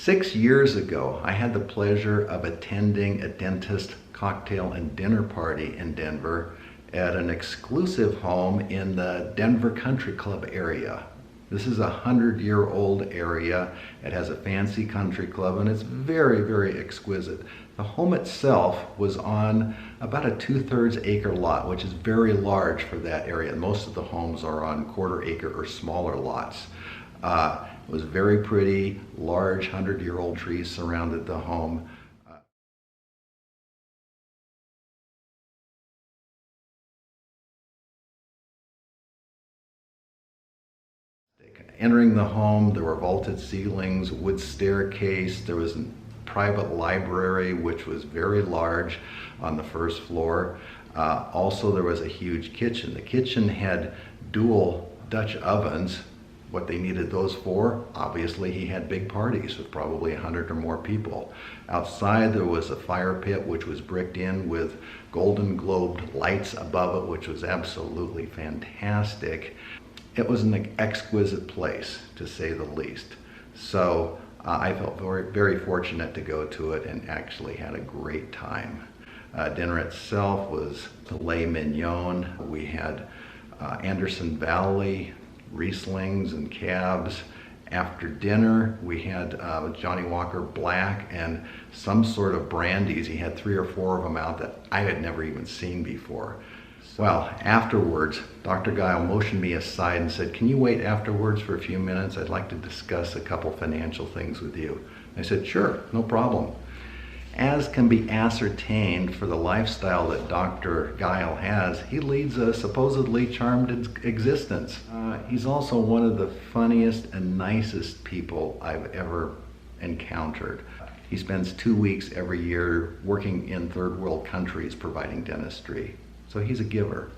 6 years ago, I had the pleasure of attending a dentist cocktail and dinner party in Denver at an exclusive home in the Denver Country Club area. This is a 100-year-old area. It has a fancy country club and it's very, very exquisite. The home itself was on about a 2/3 acre lot, which is very large for that area. Most of the homes are on quarter-acre or smaller lots. It was very pretty, large 100-year-old trees surrounded the home. Entering the home, there were vaulted ceilings, wood staircase, there was a private library which was very large on the first floor. Also there was a huge kitchen. The kitchen had dual Dutch ovens. What they needed those for? Obviously he had big parties with probably 100 or more people. Outside there was a fire pit which was bricked in with golden globed lights above it, which was absolutely fantastic. It was an exquisite place, to say the least. So I felt very, very fortunate to go to it and actually had a great time. Dinner itself was filet mignon. We had Anderson Valley, Rieslings and cabs. After dinner, we had Johnny Walker Black and some sort of brandies. He had 3 or 4 of them out that I had never even seen before. Well, afterwards, Dr. Geil motioned me aside and said, "Can you wait afterwards for a few minutes? I'd like to discuss a couple financial things with you." I said, "Sure, no problem." As can be ascertained for the lifestyle that Dr. Geil has, he leads a supposedly charmed existence. He's also one of the funniest and nicest people I've ever encountered. He spends 2 weeks every year working in third world countries providing dentistry. So he's a giver.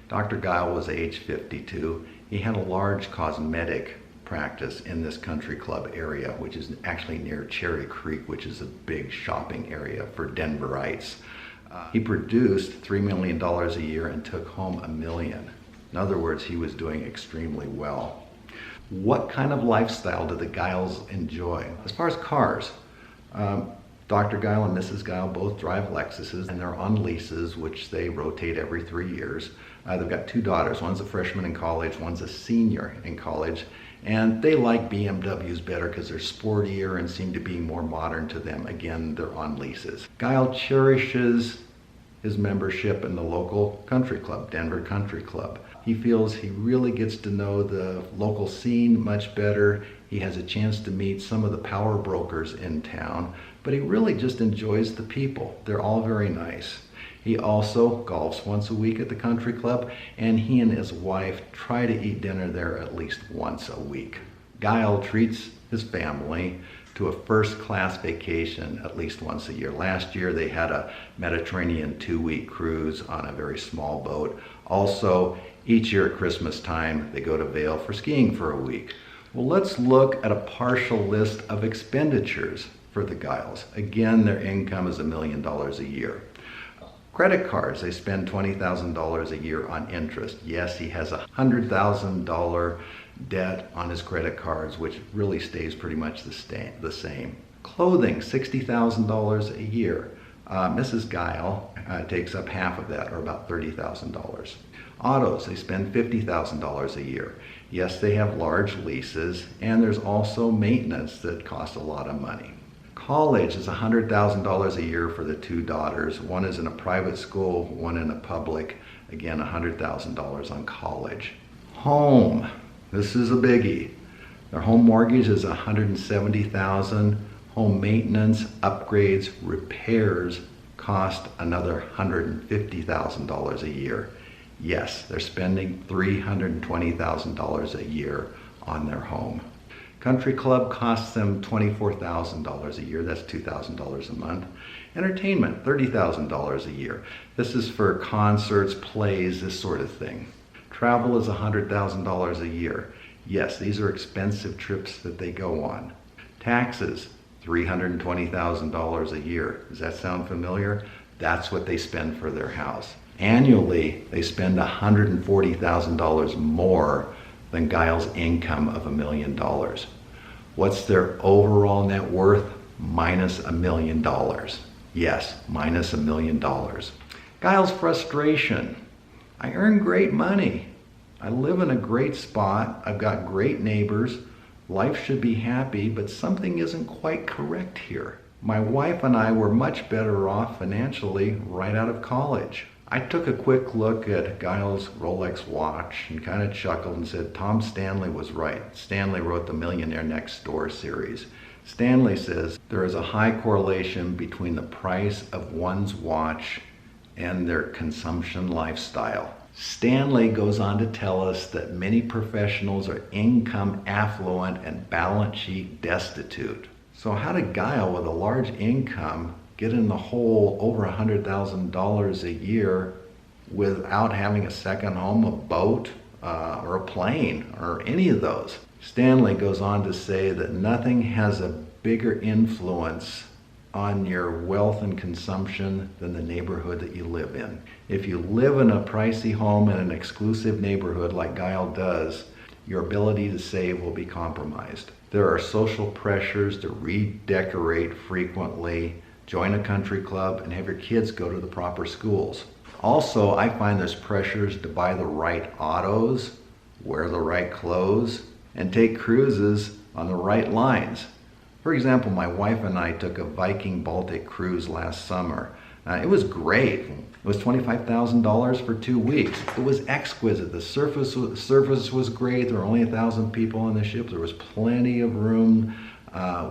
Dr. Geil was age 52. He had a large cosmetic practice in this country club area, which is actually near Cherry Creek, which is a big shopping area for Denverites. He produced $3 million a year and took home $1 million. In other words, he was doing extremely well. What kind of lifestyle do the Geils enjoy? As far as cars, Dr. Geil and Mrs. Geil both drive Lexuses and they're on leases, which they rotate every 3 years. They've got 2 daughters. One's a freshman in college, one's a senior in college. And they like BMWs better because they're sportier and seem to be more modern to them. Again, they're on leases. Geil cherishes his membership in the local country club, Denver Country Club. He feels he really gets to know the local scene much better. He has a chance to meet some of the power brokers in town, but he really just enjoys the people. They're all very nice. He also golfs once a week at the country club, and he and his wife try to eat dinner there at least once a week. Geil treats his family to a first-class vacation at least once a year. Last year they had a Mediterranean 2-week cruise on a very small boat. Also, each year at Christmas time they go to Vail for skiing for a week. Well, let's look at a partial list of expenditures for the Geils. Again, their income is $1 million a year. Credit cards, they spend $20,000 a year on interest. Yes, he has a $100,000 debt on his credit cards, which really stays pretty much the same. Clothing, $60,000 a year. Mrs. Geil takes up half of that, or about $30,000. Autos, they spend $50,000 a year. Yes, they have large leases, and there's also maintenance that costs a lot of money. College is $100,000 a year for the 2 daughters. One is in a private school, one in a public. Again, $100,000 on college. Home, this is a biggie. Their home mortgage is $170,000. Home maintenance, upgrades, repairs cost another $150,000 a year. Yes, they're spending $320,000 a year on their home. Country club costs them $24,000 a year. That's $2,000 a month. Entertainment, $30,000 a year. This is for concerts, plays, this sort of thing. Travel is $100,000 a year. Yes, these are expensive trips that they go on. Taxes, $320,000 a year. Does that sound familiar? That's what they spend for their house. Annually, they spend $140,000 more than Geil's income of $1 million. What's their overall net worth? Minus $1 million. Yes, minus $1 million. Geil's frustration. I earn great money. I live in a great spot. I've got great neighbors. Life should be happy, but something isn't quite correct here. My wife and I were much better off financially right out of college. I took a quick look at Geil's Rolex watch and kind of chuckled and said, Tom Stanley was right. Stanley wrote the Millionaire Next Door series. Stanley says there is a high correlation between the price of one's watch and their consumption lifestyle. Stanley goes on to tell us that many professionals are income affluent and balance sheet destitute. So how did Geil with a large income get in the hole over $100,000 a year without having a second home, a boat, or a plane, or any of those? Stanley goes on to say that nothing has a bigger influence on your wealth and consumption than the neighborhood that you live in. If you live in a pricey home in an exclusive neighborhood like Geil does, your ability to save will be compromised. There are social pressures to redecorate frequently, join a country club, and have your kids go to the proper schools. Also, I find there's pressures to buy the right autos, wear the right clothes, and take cruises on the right lines. For example, my wife and I took a Viking Baltic cruise last summer. It was great. It was $25,000 for 2 weeks. It was exquisite. The surface was great. There were only 1,000 people on the ship. There was plenty of room.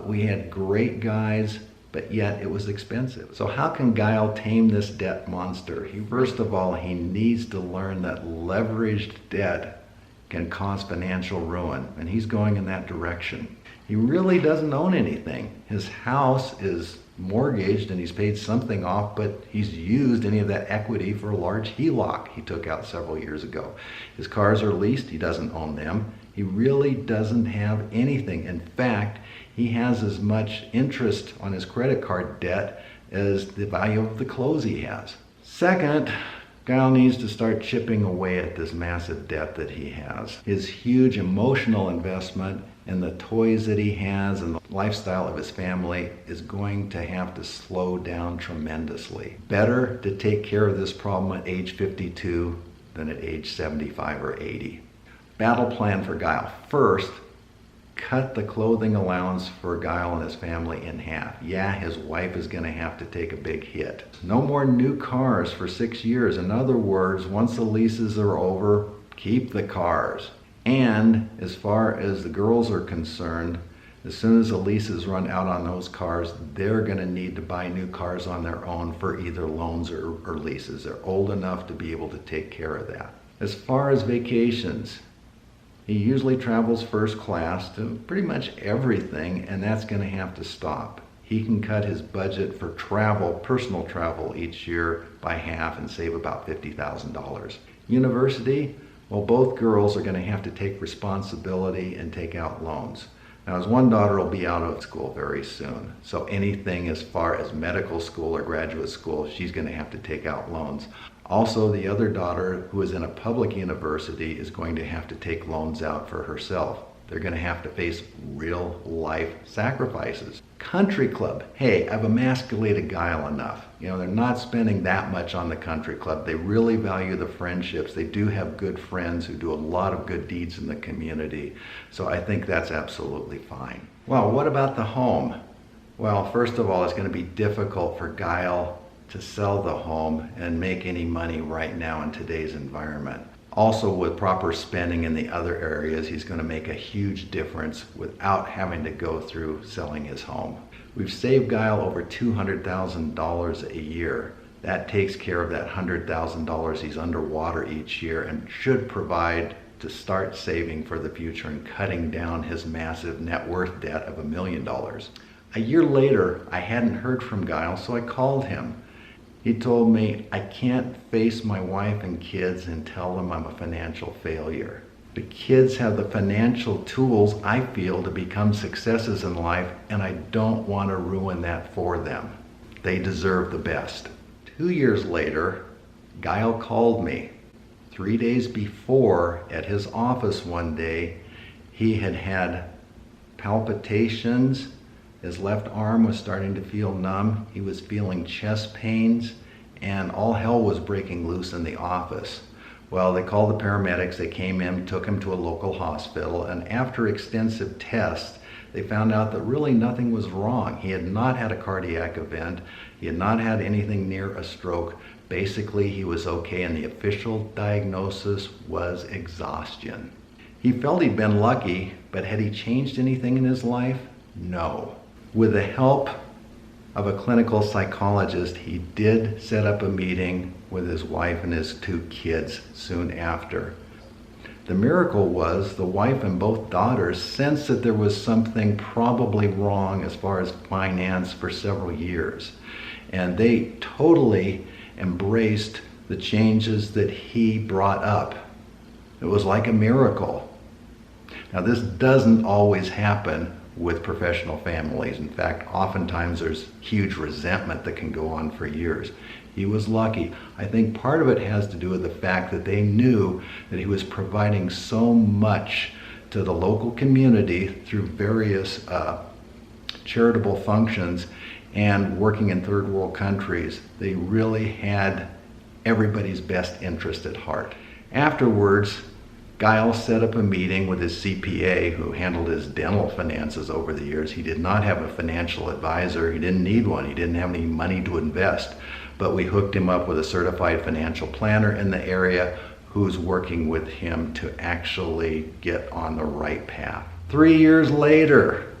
We had great guides, but yet it was expensive. So how can Geil tame this debt monster? First of all, he needs to learn that leveraged debt can cause financial ruin, and he's going in that direction. He really doesn't own anything. His house is mortgaged and he's paid something off, but he's used any of that equity for a large HELOC he took out several years ago. His cars are leased, he doesn't own them. He really doesn't have anything. In fact, he has as much interest on his credit card debt as the value of the clothes he has. Second, Geil needs to start chipping away at this massive debt that he has. His huge emotional investment in the toys that he has and the lifestyle of his family is going to have to slow down tremendously. Better to take care of this problem at age 52 than at age 75 or 80. Battle plan for Geil. First, cut the clothing allowance for Geil and his family in half. Yeah, his wife is going to have to take a big hit. No more new cars for 6 years. In other words, once the leases are over, keep the cars. And as far as the girls are concerned, as soon as the leases run out on those cars, they're going to need to buy new cars on their own for either loans or leases. They're old enough to be able to take care of that. As far as vacations, he usually travels first class to pretty much everything, and that's going to have to stop. He can cut his budget for travel, personal travel, each year by half and save about $50,000. University, well, both girls are going to have to take responsibility and take out loans. Now, his one daughter will be out of school very soon, so anything as far as medical school or graduate school, she's going to have to take out loans. Also, the other daughter, who is in a public university, is going to have to take loans out for herself. They're going to have to face real life sacrifices. Country club. Hey, I've emasculated Geil enough. They're not spending that much on the country club. They really value the friendships. They do have good friends who do a lot of good deeds in the community. So I think that's absolutely fine. Well, what about the home? Well, first of all, it's going to be difficult for Geil to sell the home and make any money right now in today's environment. Also, with proper spending in the other areas, he's going to make a huge difference without having to go through selling his home. We've saved Geil over $200,000 a year. That takes care of that $100,000 he's underwater each year and should provide to start saving for the future and cutting down his massive net worth debt of $1 million. A year later, I hadn't heard from Geil, so I called him. He told me, I can't face my wife and kids and tell them I'm a financial failure. The kids have the financial tools, I feel, to become successes in life, and I don't want to ruin that for them. They deserve the best. 2 years later, Geil called me. 3 days before, at his office one day, he had palpitations. His left arm was starting to feel numb. He was feeling chest pains, and all hell was breaking loose in the office. Well, they called the paramedics. They came in, took him to a local hospital, and after extensive tests, they found out that really nothing was wrong. He had not had a cardiac event. He had not had anything near a stroke. Basically, he was okay, and the official diagnosis was exhaustion. He felt he'd been lucky, but had he changed anything in his life? No. With the help of a clinical psychologist, he did set up a meeting with his wife and his 2 kids soon after. The miracle was the wife and both daughters sensed that there was something probably wrong as far as finance for several years. And they totally embraced the changes that he brought up. It was like a miracle. Now, this doesn't always happen with professional families. In fact, oftentimes there's huge resentment that can go on for years. He was lucky. I think part of it has to do with the fact that they knew that he was providing so much to the local community through various charitable functions and working in third world countries. They really had everybody's best interest at heart. Afterwards, Geil set up a meeting with his CPA who handled his dental finances over the years. He did not have a financial advisor. He didn't need one. He didn't have any money to invest. But we hooked him up with a certified financial planner in the area who's working with him to actually get on the right path. 3 years later,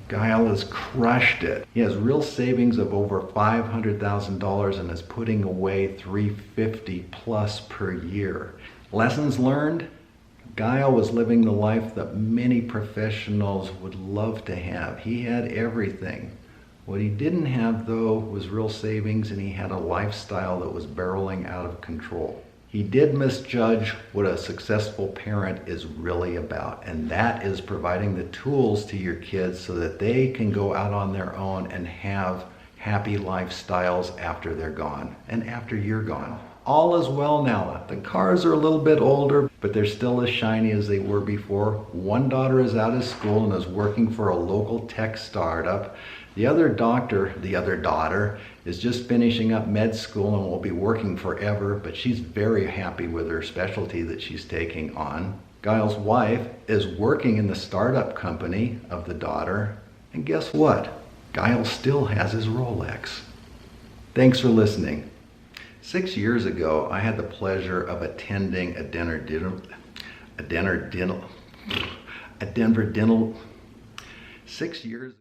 Geil has crushed it. He has real savings of over $500,000 and is putting away $350 plus per year. Lessons learned? Geil was living the life that many professionals would love to have. He had everything. What he didn't have, though, was real savings, and he had a lifestyle that was barreling out of control. He did misjudge what a successful parent is really about, and that is providing the tools to your kids so that they can go out on their own and have happy lifestyles after they're gone and after you're gone. All is well now. The cars are a little bit older, but they're still as shiny as they were before. One daughter is out of school and is working for a local tech startup. The other daughter, is just finishing up med school and will be working forever, but she's very happy with her specialty that she's taking on. Geil's wife is working in the startup company of the daughter, and guess what? Geil still has his Rolex. Thanks for listening. 6 years ago, I had the pleasure of attending a Denver dental. 6 years